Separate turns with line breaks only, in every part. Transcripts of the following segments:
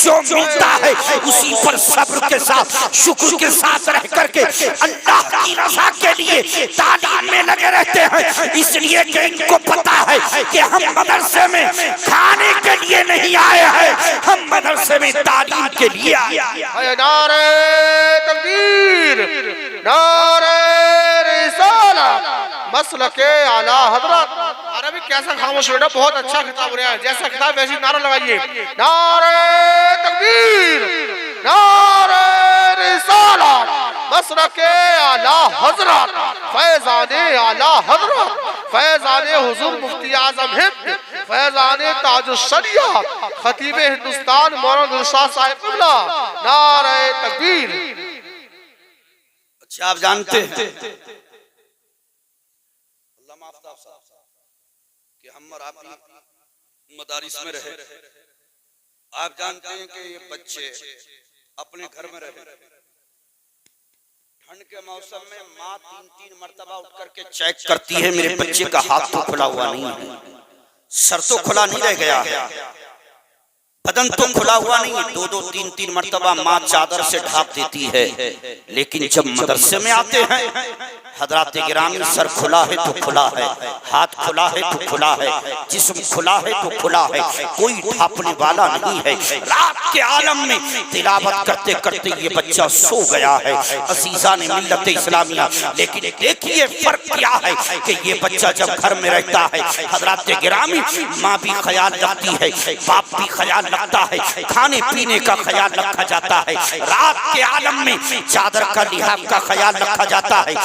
जो मिलता है उसी पर सब्र के साथ, शुक्र के साथ रह करके अल्लाह की रज़ा के लिए तालीम में लगे रहते हैं। इसलिए कि इनको पता है कि हम मदरसे में खाने के लिए नहीं आए हैं, हम मदरसे में तालीम के लिए आए हैं।
नारे तकबीर, नारे रिसालत, मसलके आला हज़रत। अरबी कैसा खामोश बेटा, बहुत अच्छा खिताब हो रहा है, जैसा खिताब वैसी नारा लगाइए। नारे तकबीर, नारे रिसालत, मसलके आला हज़रत, फैज़ाने आला हज़रत, फैज़ाने हुज़ूर मुफ्ती आज़म हिंद, फैज़ाने ताजुश शरीयत, खतीब हिंदुस्तान मौलाना दिलशाद साहिब क़िबला। नारे तकबीर।
अच्छा, आप जानते हैं कि हम और आप मदारिस में रहे, आप जानते हैं कि ये बच्चे अपने घर में रहे, ठंड के मौसम में माँ 3-3 मरतबा उठ करके चेक करती है मेरे बच्चे का हाथ तो खुला हुआ नहीं है, सर तो खुला नहीं रह गया है, बदन तो खुला हुआ नहीं है। 2-2, 3-3 मरतबा माँ चादर से ढाप देती है। लेकिन जब मदरसे में आते हैं हजरात गिरामी, सर खुला है तो खुला है, हाथ खुला है तो खुला है, जिस्म खुला है तो खुला है, कोई ढापने वाला नहीं है। रात के आलम में तिलावत करते करते ये बच्चा सो गया है। अजीजा ने मिल्लत इस्लामिया, लेकिन देखिए फर्क क्या है कि ये बच्चा जब घर में रहता है हजरात गिरामी, माँ भी ख्याल रखती है, बाप भी ख्याल रखता है, खाने पीने का ख्याल रखा जाता है, रात के आलम में चादर का लिहाज का ख्याल रखा जाता है।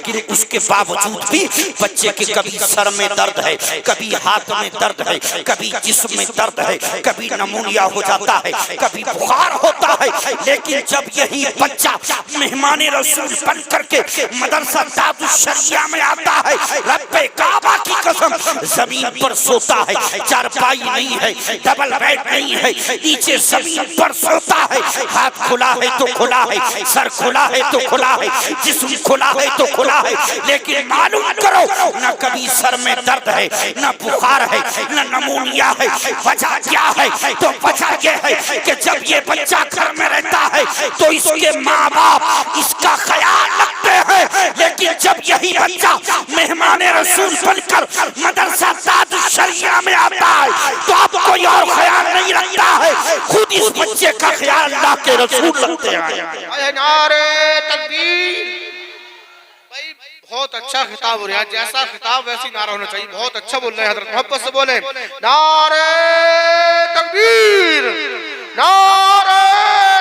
लेकिन उसके बावजूद भी बच्चे के कभी सर में दर्द है, कभी हाथ में दर्द है, कभी जिस्म में दर्द है, कभी नमूनिया हो जाता है, कभी बुखार होता है। लेकिन जब यही बच्चा मेहमान रसूल बन करके मदरसा दारुश शरिया में आता है, रब्बे काबा की कसम जमीन पर सोता है, चारपाई नहीं है, डबल बेड नहीं है, नीचे जमीन पर सोता है, हाथ खुला है तो खुला है, सर खुला है तो खुला है, जिस्म खुला है तो खुला है। लेकिन मालूम करो, न कभी सर में दर्द है, न बुखार है, न नमूनिया है। वजह क्या है? तो वजह यह है कि जब ये बच्चा घर में रहता है तो इसके माँ बाप इसका ख्याल रखते हैं। लेकिन जब यही बच्चा मेहमान रसूल बनकर मदरसा दारुश शरिया में आता है तो अब कोई और ख्याल नहीं रखता है, खुद इस बच्चे का ख्याल अल्लाह के रसूल रखते हैं।
नारे तकबीर। भाई बहुत अच्छा खिताब हो रहा है, जैसा खिताब वैसी नारा होना चाहिए। बहुत अच्छा बोल रहे हैं हजरत, मोहब्बत से बोले। नारे तकबीर, नारे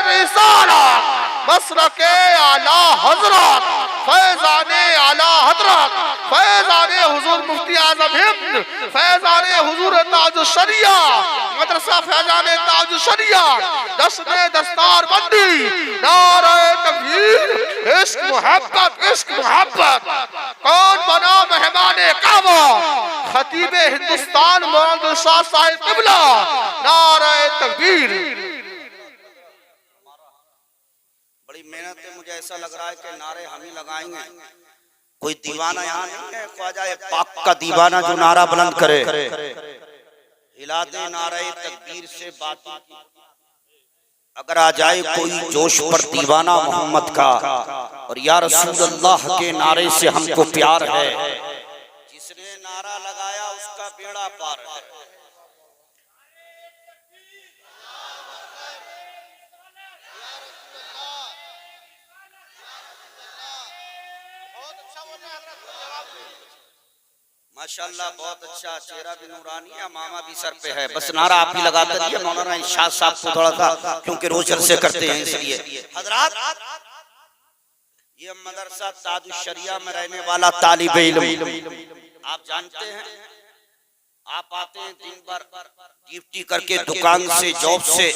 रिसालत, मसलके आला हज़रत, फैज़ाने आला हज़रत, फैज़ाने हुज़ूर मुफ्ती आज़म हिंद, फैज़ाने हुज़ूर ताजुश शरिया, मदरसा फैज़ाने ताजुश शरिया, दस्ते दस्तार बंदी। नारे तकबीर। इश्क मोहब्बत, इश्क मोहब्बत। कौन बना मेहमाने काबा? खतीब हिंदुस्तान मौलाना दिलशाद साहिब क़िबला। नारे तकबीर।
बड़ी मेहनत है, मुझे ऐसा लग रहा है कि नारे हम ही लगाएंगे, कोई दीवाना यहाँ नहीं है, ख्वाजा पाक का दीवाना जो नारा बुलंद करे। हिला दे नारे तकबीर से बात, अगर आ जाए कोई जोश पर दीवाना मोहम्मद का, और या रसूल अल्लाह के नारे से हमको प्यार है, जिसने नारा लगाया उसका बेड़ा पार है। माशाल्लाह बहुत अच्छा, चेहरा भी नूरानी है, मामा भी सर पे है। बस नारा आप ही लगाते रहिए, मौलाना इरशाद साहब को थोड़ा सा, क्योंकि रोज जलसे करते हैं इसलिए। हजरात, ये मदरसा दारुश शरिया में रहने वाला तालिब इल्म, आप जानते हैं, आप आते हैं दिन भर ड्यूटी करके, दुकान से, जॉब से,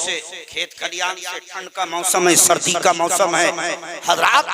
खेत खलियान से, ठंड का मौसम है, सर्दी का मौसम है, हजरात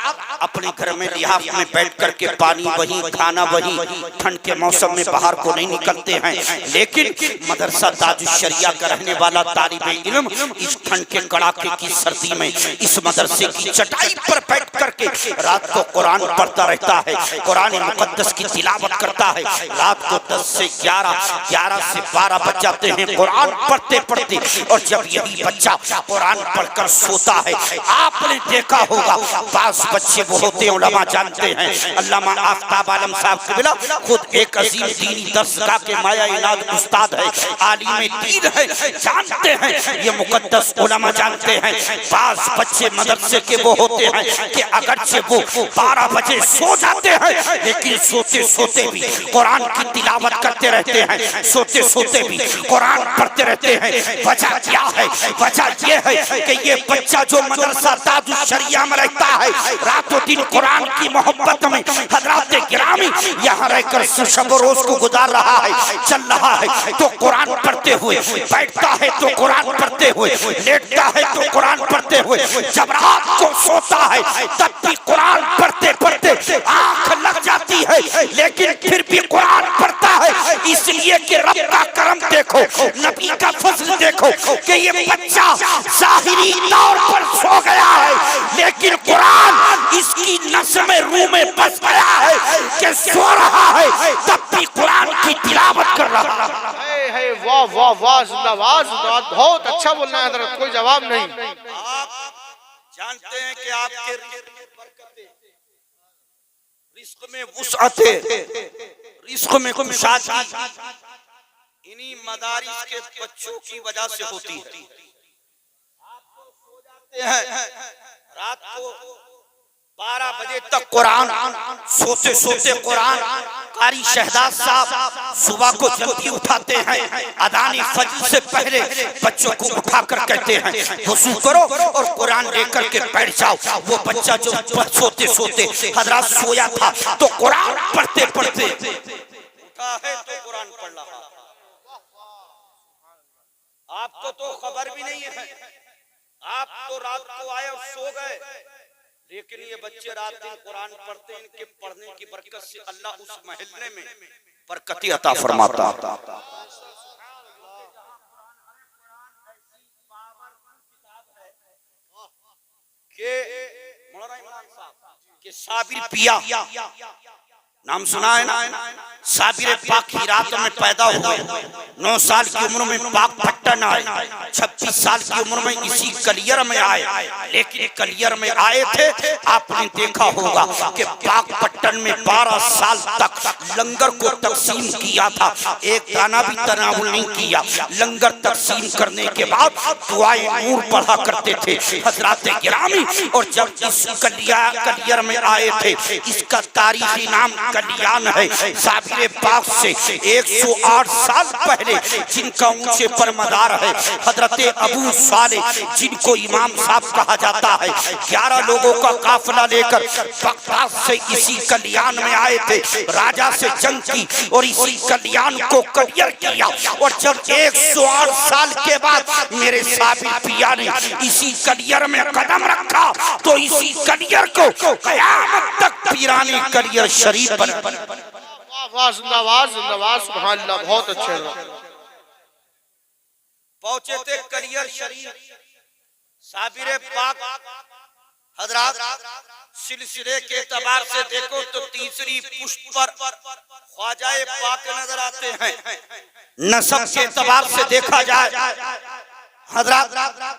अपने घर में लिहाफ में बैठ करके पानी वही, खाना वही, ठंड के मौसम में बाहर को नहीं निकलते हैं। लेकिन मदरसा दारुश शरिया का रहने वाला तालिब इल्म इस ठंड के कड़ाके की सर्दी में इस मदरसे की चटाई पर बैठ करके रात को कुरान पढ़ता रहता है, कुरान मुकद्दस की तिलावत करता है। रात को 10 से 11, 11 से 12 बज जाते हैं, कुरान पढ़ते पढ़ते। और जब यही बच्चा कुरान पढ़कर सोता है, आपने देखा होगा बास बच्चे वो होते हैं, उलमा जानते हैं, अल्लामा आफ्ताब आलम साहब क़िबला खुद एक अजीम दीनी दर्सगाह के माया इनाद उस्ताद है, आलिम दीन है, जानते हैं, ये मुकद्दस उलमा जानते हैं। बास बच्चे मदरसे के वो होते हैं कि अगरचे वो 12 बजे सो जाते हैं, लेकिन सोते सोते भी कुरान की तिलावत करते रहते हैं, सोते सोते भी कुरान पढ़ते रहते हैं। वजह क्या है? वजह ये है कि ये बच्चा जो मदरसा दारुल शरिया में रहता है, रातों दिन कुरान की मोहब्बत में हजरात गिरामी यहाँ रहकर शब रोज को गुजार रहा है, चल रहा है तो कुरान पढ़ते हुए, बैठता है तो कुरान पढ़ते हुए, लेटता है तो कुरान पढ़ते हुए, जब रात को सोता है तब भी कुरान पढ़ते पढ़ते आंख लग जाती है, लेकिन फिर भी कुरान पढ़ता है। इसलिए कि रब का करम देखो, नबी का फजल देखो कि ये बच्चा ज़ाहिरी तौर पर सो गया है, लेकिन कुरान इसकी नस में, रूह में बस गया है कि सो रहा है तब भी कुरान की तिलावत कर रहा है।
वाह वाह वाह, जिंदाबाद जिंदाबाद, बहुत अच्छा बोलना है हजरत, कोई जवाब नहीं।
आप जानते हैं कि आपके रिस्क में वुसअते, रिस्क में कुशादगी इन्हीं मदारिस के बच्चों की वजह से होती है। आप तो सो जाते हैं रात को 12 बजे तक कुरान, सोते सोते कुरान। कारी शहजाद साहब सुबह को जल्दी उठाते हैं, अदान फजर से पहले बच्चों को उठाकर कहते हैं वुज़ू करो और कुरान लेकर के बैठ जाओ। वो बच्चा जो सोते सोते हजरत सोया था तो कुरान पढ़ते पढ़ते उठा है तो कुरान पढ़ रहा। आपको तो खबर भी नहीं है, आप तो रात को आए और सो गए, लेकिन ये बच्चे रात दिन कुरान पढ़ते, इनके पढ़ने की बरकत से अल्लाह उस महल्ले में बरकत अता फरमाता। के साबिर पिया नाम सुना है ना? साबिर पाक हिरात में पैदा हुए, 9 साल की उम्र में पाक पट्टन आए, 26 साल की उम्र में इसी कलियर में आए। लेकिन कलियर में आए थे, आपने देखा होगा कि पाक पट्टन में 12 साल तक लंगर को तकसीम किया था, एक दाना भी तनावुल नहीं किया। लंगर तकसीम करने के बाद दुआए नूर पढ़ा करते थे हजरात गिरामी। और जब इस कलियर में आए थे, इसका तारीखी नाम कल्याण है। साबिर पाक से 108 साल पहले जिनका ऊंचे पर मदार है, हजरत अबू सालेह जिनको इमाम साहब कहा जाता है, 11 लोगों का काफिला लेकर बगदाद से इसी कल्याण में आए थे। राजा से जंग की और इसी कल्याण को क्लियर किया। और जब 108 साल के बाद मेरे साबिर पिया ने इसी कलियर में कदम रखा तो इसी कलियर को कयामत तक पीरानी कलियर शरीफ बन।
वाह जिंदाबाद जिंदाबाद, सुभान अल्लाह, बहुत अच्छे
पहुंचे थे कलियर शरीफ। साबिर पाक हजरात सिलसिले के एतबार से देखो तो तीसरी पुष्ट पर ख्वाजाए पाक नजर आते हैं। नसब के एतबार से देखा जाए हजरत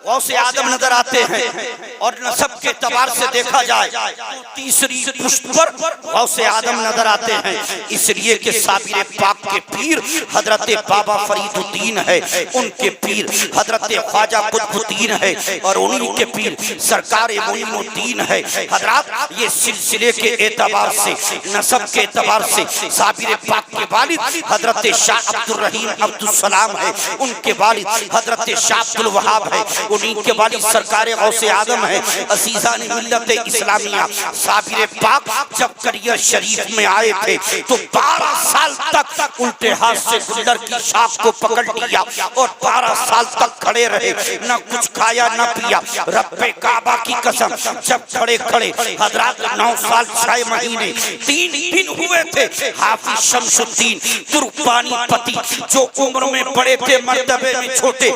गौसे आदम नजर आते हैं, और नसब के तबार से देखा जाए तो तीसरी पुष्ट पर गौसे आदम नजर आते हैं। इसलिए कि साबिर पाक के पीर हजरत बाबा फरीदुद्दीन है, उनके पीर हजरत ख्वाजा कुतुबुद्दीन है, और उन्हीं के पीर सरकार मोइनुद्दीन है। हजरत ये सिलसिले के एतबार से, नसब के एतबार से साबिर पाक के वालिद हजरत शाह अब्दुल रहीम अब्दुल सलाम है, उनके वालिद हजरत शाह वहाब है, उन्हीं के वाली सरकार गौसे आदम है, असीजा ने मिल्लत इस्लामिया। साबिर पाक जब कलियर शरीफ में आए थे तो 12 साल तक उल्टे हाथ से गुल्लर की शाख को पकड़ लिया और 12 साल तक खड़े रहे, न कुछ खाया न पिया। रब्बे काबा की कसम, जब खड़े खड़े हजरत 9 साल 6 महीने 3 दिन हुए थे। हाफिज शमसुद्दीन तुर्कपानी पति जो उम्र में बड़े थे, मर्तबे में छोटे,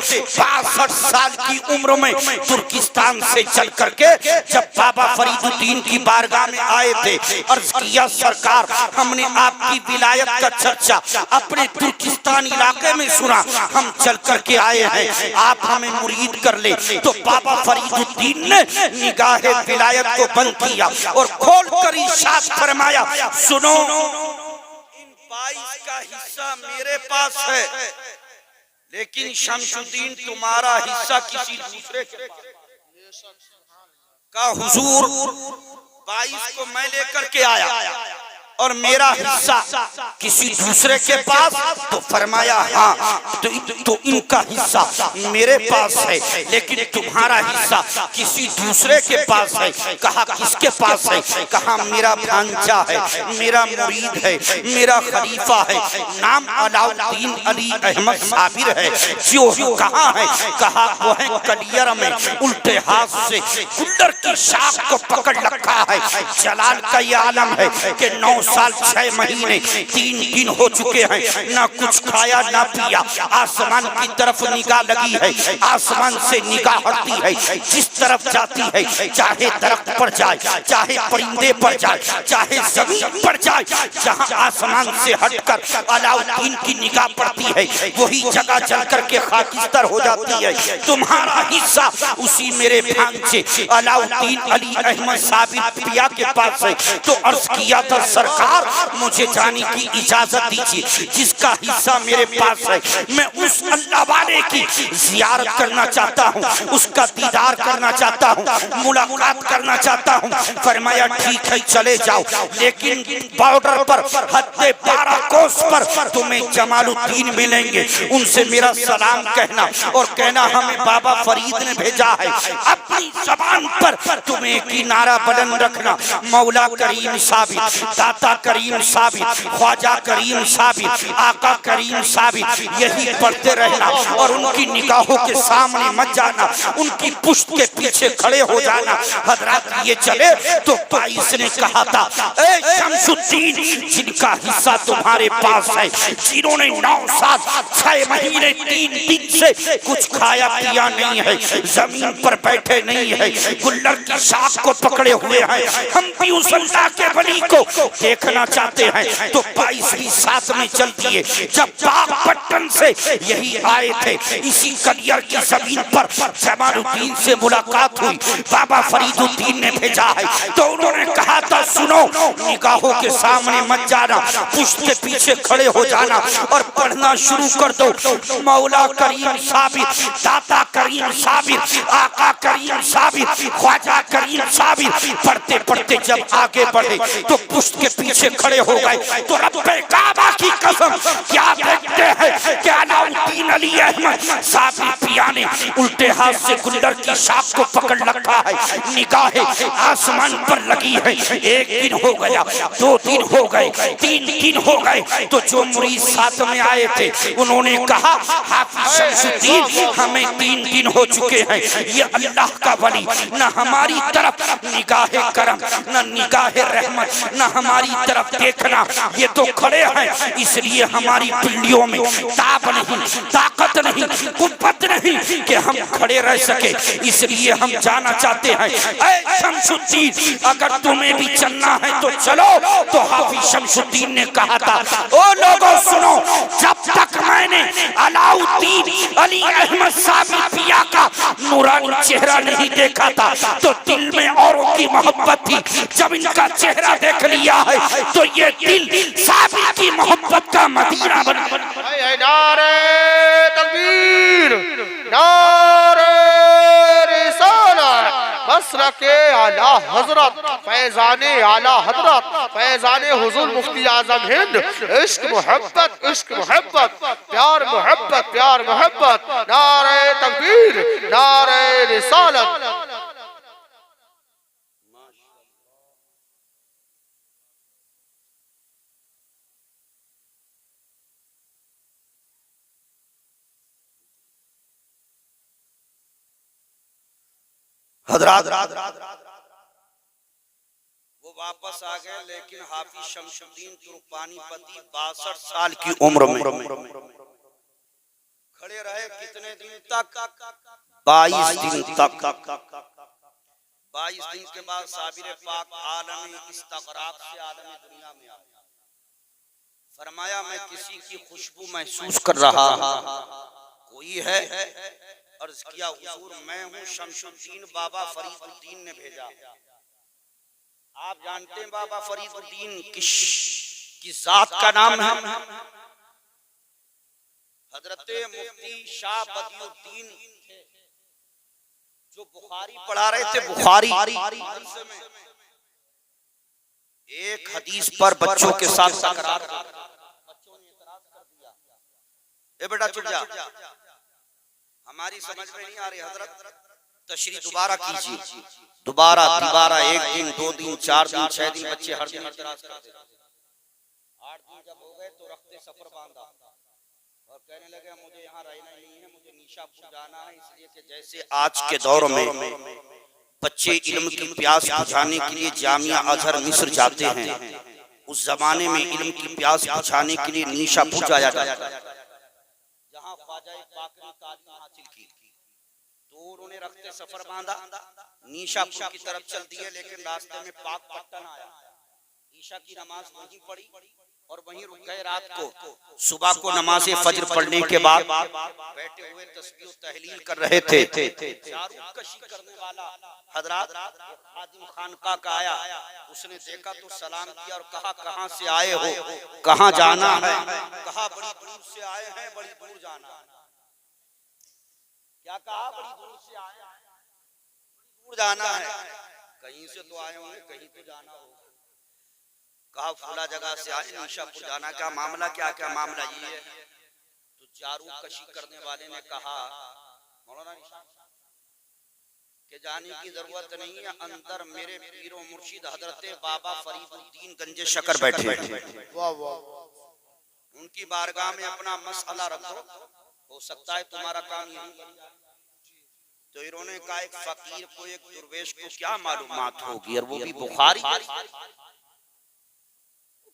62 साल की उम्र में तुर्किस्तान से चल करके जब बाबा फरीदुद्दीन की बारगाह में आए थे, अर्ज किया सरकार हमने आपकी विलायत का चर्चा अपने तुर्किस्तान इलाके में सुना, हम चल करके आए हैं, आप हमें मुरीद कर ले। तो बाबा फरीदुद्दीन ने निगाहे विलायत को बंद किया और खोल कर इरशाद फरमाया, सुनो इन 22 का हिस्सा मेरे पास है, लेकिन शमशुद्दीन तुम्हारा हिस्सा किसी दूसरे के पास का। हुजूर 22 को मैं लेकर के आया और मेरा हिस्सा किसी दूसरे के पास, तो फरमाया हाँ तो इनका हिस्सा मेरे पास है, लेकिन तुम्हारा हिस्सा किसी दूसरे के पास है। कहा किसके पास है? कहा मेरा भांजा है, मेरा मुरीद है, मेरा खलीफा है, नाम अलाउद्दीन अली अहमद साबिर है। जो कहाँ है? कहा वो है कलियर में, उल्टे हाथ से गुल्लर की शाख को पकड़ रखा है। जलाल का ये आलम है कि 9 साल 6 महीने 3 दिन हो चुके हैं, ना कुछ खाया ना पिया। आसमान की तरफ निगाह लगी है, आसमान से निगाह हटती है, जिस तरफ जाती है, चाहे दरख्त पर जाए, चाहे परिंदे पर जाए, चाहे जमीन पर जाए, जहां आसमान से हटकर अलाउद्दीन की निगाह पड़ती है, वही जगह जल करके खाकिस्तर हो जाती है। तुम्हारा हिस्सा उसी मेरे भांजे अलाउद्दीन अली अहमद साबिर पिया के पास है। तो अर्ज किया था सरकार मुझे जाने की इजाजत दीजिए, जिसका हिस्सा मेरे पास है मैं उस अल्लाह वाले की जियारत करना चाहता हूँ, उसका दीदार करना चाहता हूँ, मुलाकात करना चाहता हूँ। फरमाया ठीक है चले जाओ, लेकिन बॉर्डर पर हद्दे 12 कोस पर तुम्हें जमालुद्दीन मिलेंगे, उनसे मेरा सलाम कहना और कहना हमें बाबा फरीद ने भेजा है। अपनी जबान पर तुम्हें एक ही नारा बुलंद रखना, मौला करीम साबिर, दाता करीम साबिर, ख्वाजा करीम साबिर, आका करीम साबिर, यही पढ़ते रहना और उनकी निगाहों के सामने मत जाना, उनकी पुष्ट के पीछे खड़े हो जाना। हजरत ये चले तो 22 ने कहा था ए शमसुद्दीन, जिनका हिस्सा तुम्हारे पास है, जिन्होंने 9 साल 6 महीने 3 दिन से कुछ खाया पिया नहीं है, जमीन पर बैठे नहीं है, गुल्लर की शाख को पकड़े हुए हैं, हम भी उस अल्लाह के वली को देखना चाहते हैं। तो 22 भी साथ में चल दिए। जब बागपट्टन से यही आए थे, इसी कलियर की जमीन पर जमालुद्दीन से मुलाकात हुई, बाबा फरीदुद्दीन ने भेजा है। तो उन्होंने कहा था सुनो, निगाहों के सामने मत जाना, पुष्ट के पीछे खड़े हो जाना और पढ़ना शुरू कर दो, मौला करीम साबिर, दाता करीम साबिर, आका करीम साबिर, ख्वाजा करीम साबिर। पढ़ते पढ़ते जब आगे बढ़े तो पुष्ट के पीछे खड़े हो गए। तो रब्बे काबा की कसम क्या देखते हैं कि अलाउद्दीन अली अहमद साबिर पिया ने उल्टे हाथ से गुल्लर की शाख को पकड़ रखा है, निगाहें आसमान पर लगी है। 1 दिन हो गया, 2 दिन हो गए, 3 दिन हो गए। तो जो मुरीद साथ में आए थे उन्होंने कहा हाफिज शमसुद्दीन हमें 3 दिन हो चुके हैं, ये अल्लाह का वली न हमारी तरफ निगाहे करम, न निगाहे रहमत, न हमारी तरफ देखना, ये तो खड़े हैं, इसलिए हमारी पिंडियों में ताब नहीं, ताकत नहीं, कुव्वत नहीं कि हम खड़े रह सके, इसलिए हम जाना चाहते हैं। ऐ शमसुद्दीन अगर तुम्हें भी चलना है तो चलो। तो हाफिज शमसुद्दीन ने कहा था ओ लोगों सुनो, जब तक मैंने अलाउद्दीन अली अहमद साबिर पिया का नूरानी चेहरा नहीं देखा था तो दिल में औरों की मोहब्बत थी, जब इनका चेहरा देख लिया है तो ये दिल साबिर की मोहब्बत का मदीना बन गया।
नारे तकबीर, नारे रिसालत, बसरा के आला हजरत, फैजाने आला हजरत, फैजाने हुजूर मुफ्ती आजम हिंद। इश्क मोहब्बत, इश्क मोहब्बत, प्यार मोहब्बत, प्यार मोहब्बत। नारे तकबीर, नारे रिसालत।
हजरात वो वापस आ गए, लेकिन हाफिज शमसुद्दीन तुर्कपानीपति 62 साल की उम्र में खड़े रहे कितने दिन तक? 22 दिन तक। 22 दिन के बाद साबिर पाक आलम इस्तगराक से आलम दुनिया में आया। फरमाया मैं किसी की खुशबू महसूस कर रहा कोई है? अर्ज किया हुजूर मैं हूँ, शमशुद्दीन बाबा फरीदुद्दीन ने भेजा। आप जानते हैं बाबा फरीदुद्दीन किस जात का नाम है? हजरत मुफ्ती शाह बदियुद्दीन जो बुखारी पढ़ा रहे थे, बुखारी एक हदीस पर बच्चों के साथ तकरार, बच्चों ने इतराज कर दिया, ए बेटा चुप जा, हमारी समझ में नहीं आ रही, हजरत तशरीह दोबारा कीजिए। दोबारा एक दिन, 2 दिन, 4 दिन, 6 दिन, बच्चे हर दिन इतराज करते। 8 दिन जब हो गए तो रखते सफर बांधा और कहने लगे मुझे यहाँ रहना नहीं है, मुझे निशापुर जाना है, इसलिए कि जैसे आज के दौर में बच्चे इल्म की प्यास बुझाने के लिए जामिया अजहर मिस्र जाते हैं, उस जमाने में इल्म की प्यास बुझाने के लिए निशापुर जाया जाता, जहाँ ख्वाजा पाक ने तालीम हासिल की। तो उन्होंने रखते सफर बांधा, निशापुर की तरफ चल दिए, लेकिन रास्ते में पाक पट्टन आया। ईशा की नमाज वहीं पढ़ी और वहीं रुक गए रात को। सुबह को नमाज फज्र पढ़ने के बाद बैठे हुए तस्बीह तहलील कर रहे थे। जारूकशी करने वाला हजरत आदिम खानका का आया, उसने देखा तो सलाम किया और कहा कहाँ से आए हो, कहाँ जाना है? कहा बड़ी दूर से आए हैं, बड़ी दूर जाना है। क्या कहा? बड़ी दूर से आए हैं, दूर जाना है। कहीं से तो आए होंगे, कहीं तो जाना होगा। कहा फला जगह से आए, निशापुर जाना, क्या मामला? क्या मामला ये है? तो जारूकशी करने वाले ने कहा मौलाना के जाने की जरूरत नहीं है, अंदर मेरे पीरो मुर्शिद हजरत बाबा फरीदुद्दीन गंजे शकर बैठे, उनकी बारगाह में अपना मसला रखो, हो सकता है तुम्हारा काम यही। तो इन्होंने कहा एक फकीर को, एक दुर्वेश को क्या मालूमात होगी, और वो भी बुखारी,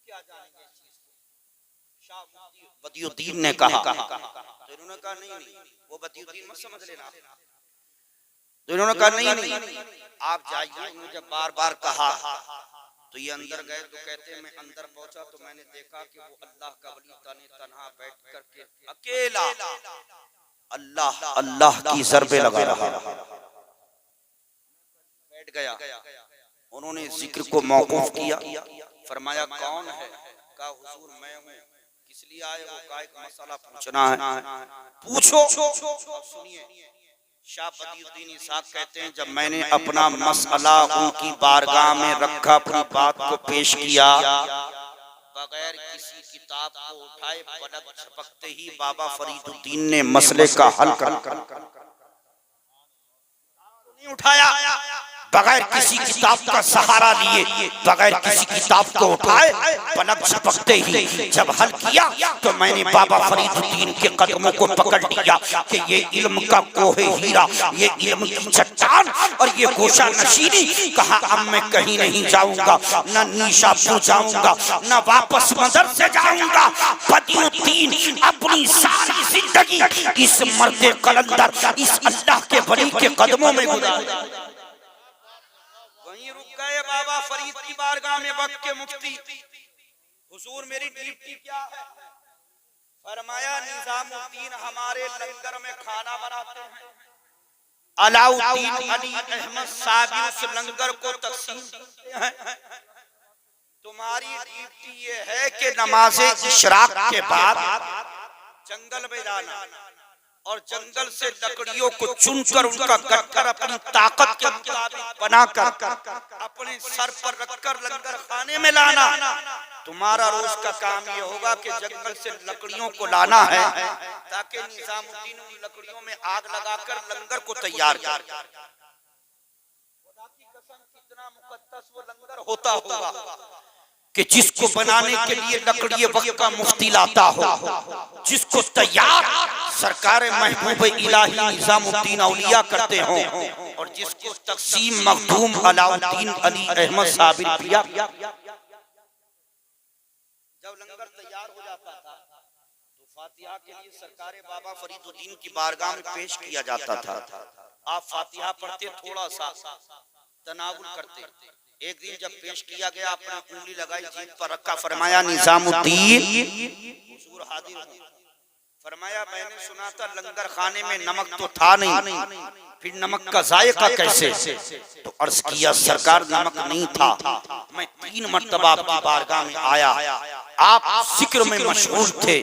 क्या जानेंगे इस चीज को? शाह बदियुद्दीन ने कहा। तो इन्होंने कहा नहीं, वो बदियुद्दीन मत समझ लेना। तो इन्होंने कहा नहीं, आप जाइए। इन्होंने जब बार कहा तो ये अंदर गए, तो कहते मैं अंदर पहुंचा तो मैंने देखा कि वो अल्लाह का वली तने तन्हा बैठ करके अकेला अल्लाह अल्लाह की ज़रबे लगा रहा बैठ गया। उन्होंने जिक्र को मौकूफ किया, फरमाया कौन है? कहा हुजूर मैं हूँ। किस लिए आए हो? कहा एक मसला पूछना है। पूछो। सुनिए, शाह बदियुद्दीन इसाक कहते हैं जब मैंने अपना मसला उनकी बारगाह में रखा, पूरी बात को पेश किया, बगैर किसी किताब को उठाए पलक झपकते ही बाबा फरीदुद्दीन ने मसले का हल कर नहीं उठाया, बगैर किसी किताब का सहारा लिए, बगैर किसी किताब को उठाए पलक झपकते ही जब हल किया तो मैंने बाबा फरीदुद्दीन के कदमों को पकड़ लिया कि ये इल्म का कोहे हीरा, ये इल्म की चट्टान और ये गोशा नशीनी। कहा अब मैं कहीं नहीं जाऊंगा, न निशापुर जाऊंगा, न वापस मदरसे जाऊंगा। बदियुद्दीन अपनी सारी जिंदगी इस मर्दे कलंदर, इस अल्लाह के वली के कदमों में गुजारी। गए बाबा फरीद की बारगाह में वक्त के मुफ्ती, हुजूर मेरी ड्यूटी क्या है? फरमाया निजामुद्दीन हमारे लंगर में खाना बनाते हैं, अलाउद्दीन अली अहमद साबिर उस लंगर को तकसीम करते हैं। तुम्हारी ड्यूटी ये है कि नमाज़े इशराक के बाद जंगल में जाना और जंगल से लकड़ियों को चुनकर उनका गट्ठर अपनी ताकत के मुताबिक बनाकर अपने सर पर रखकर लंगर खाने में लाना। तुम्हारा रोज का काम ये होगा कि जंगल से लकड़ियों को लाना है ताकि निजामुद्दीन उन लकड़ियों में आग लगाकर लंगर को तैयार कर। खुदा की कसम कितना मुकद्दस वो लंगर होता होगा कि जिसको बनाने के लिए लकड़ी वक्त का मुफ्ती लाता हो, जिसको तैयार सरकार महबूब इलाही निजामुद्दीन औलिया करते हो, और जिसको तकसीम मखदूम अलाउद्दीन अली अहमद साबिर पिया। जब लंगर तैयार हो जाता था तो फातिहा के लिए सरकारे बाबा फरीदुद्दीन की बारगाह में पेश किया जाता था। आप फातिहा पढ़ते, थोड़ा सा तनावुल करते। एक दिन जब पेश किया गया, आपने उंगली लगाई, जीभ पर रखा, फरमाया निजामुद्दीन हुजूर हाजिर हूं। फरमाया मैंने सुना था लंगर खाने में नमक तो था नहीं, फिर नमक का जायका कैसे? तो अर्ज किया सरकार नमक नहीं था। मैं 3 मर्तबा आपकी बारगाह में आया, आप जिक्र में मशगूल थे,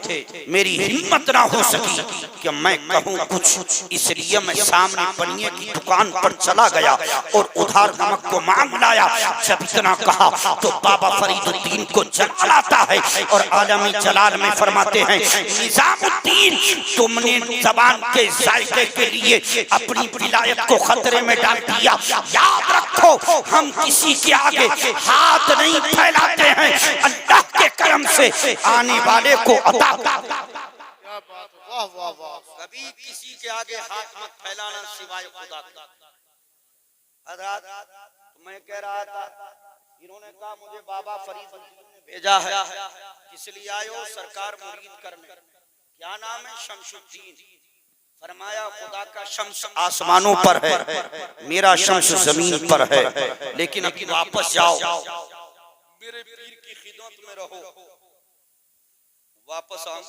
मेरी हिम्मत ना हो सकी कि मैं कहूँ कुछ, इसलिए मैं सामने बनिए की दुकान पर चला गया और उधार नमक को मांग लाया। जब इतना कहा तो बाबा फरीदुद्दीन को जलाल आता है और आलमी जलाल में फरमाते हैं निजामुद्दीन तुमने जबान के जायके के लिए अपनी विलायत को खतरे में डाल दिया। याद रखो हम किसी के आगे हाथ नहीं फैलाते हैं, अल्लाह के करम से आने वाले को अता।
वाह वाह वाह,
कभी किसी के आगे हाथ मत फैलाना सिवाय खुदा का। हजरत मैं कह रहा था, इन्होंने कहा मुझे बाबा फरीदुद्दीन ने भेजा है, किस लिए आए हो? सरकार मुरीद करने। क्या नाम है? शमसुद्दीन। फरमाया खुदा का शम्स आसमानों पर है, मेरा शम्स जमीन पर है, लेकिन अभी वापस जाओ, मेरे पीर की खिदमत में रहो, वापस आओ।